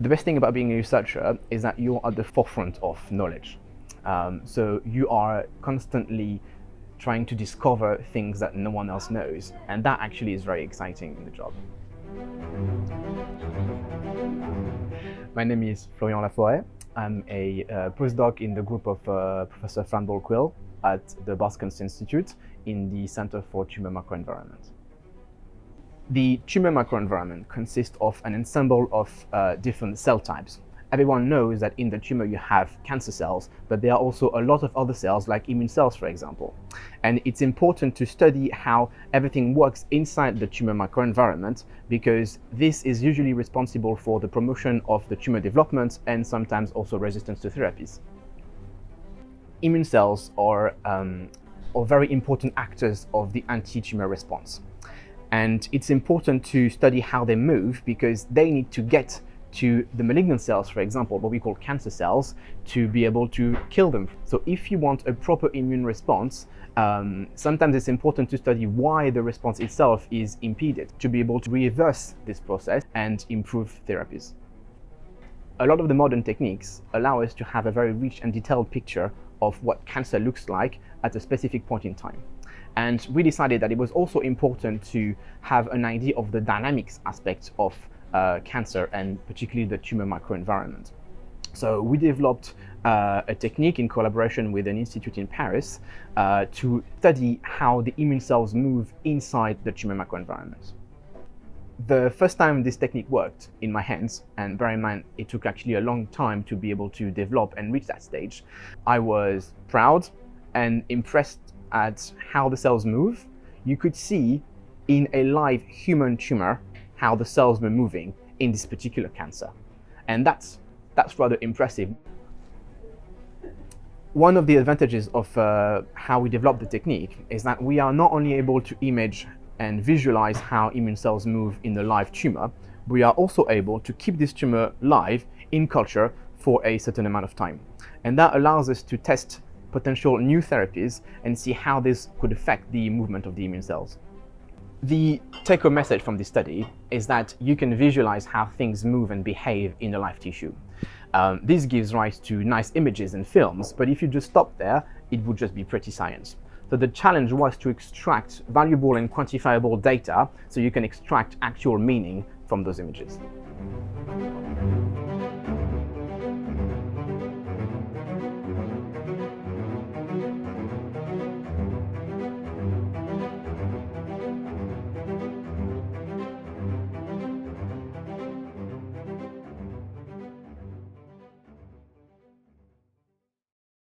The best thing about being a researcher is that you're at the forefront of knowledge. So you are constantly trying to discover things that no one else knows, and that actually is very exciting in the job. My name is Florian Laforêts. I'm a postdoc in the group of Professor Fran Balkwill at the Barts Cancer Institute in the Center for Tumor Microenvironment. The tumor microenvironment consists of an ensemble of different cell types. Everyone knows that in the tumor you have cancer cells, but there are also a lot of other cells, like immune cells, for example. And it's important to study how everything works inside the tumor microenvironment, because this is usually responsible for the promotion of the tumor development and sometimes also resistance to therapies. Immune cells are very important actors of the anti-tumor response. And it's important to study how they move, because they need to get to the malignant cells, for example, what we call cancer cells, to be able to kill them. So if you want a proper immune response, sometimes it's important to study why the response itself is impeded, to be able to reverse this process and improve therapies. A lot of the modern techniques allow us to have a very rich and detailed picture of what cancer looks like at a specific point in time. And we decided that it was also important to have an idea of the dynamics aspect of cancer, and particularly the tumor microenvironment. So we developed a technique in collaboration with an institute in Paris to study how the immune cells move inside the tumor microenvironment. The first time this technique worked in my hands, and bear in mind it took actually a long time to be able to develop and reach that stage, I was proud and impressed at how the cells move. You could see in a live human tumor how the cells were moving in this particular cancer. And that's rather impressive. One of the advantages of how we developed the technique is that we are not only able to image and visualize how immune cells move in the live tumor, we are also able to keep this tumor live in culture for a certain amount of time. And that allows us to test potential new therapies and see how this could affect the movement of the immune cells. The take-home message from this study is that you can visualize how things move and behave in the live tissue. This gives rise to nice images and films, but if you just stop there, it would just be pretty science. So the challenge was to extract valuable and quantifiable data so you can extract actual meaning from those images.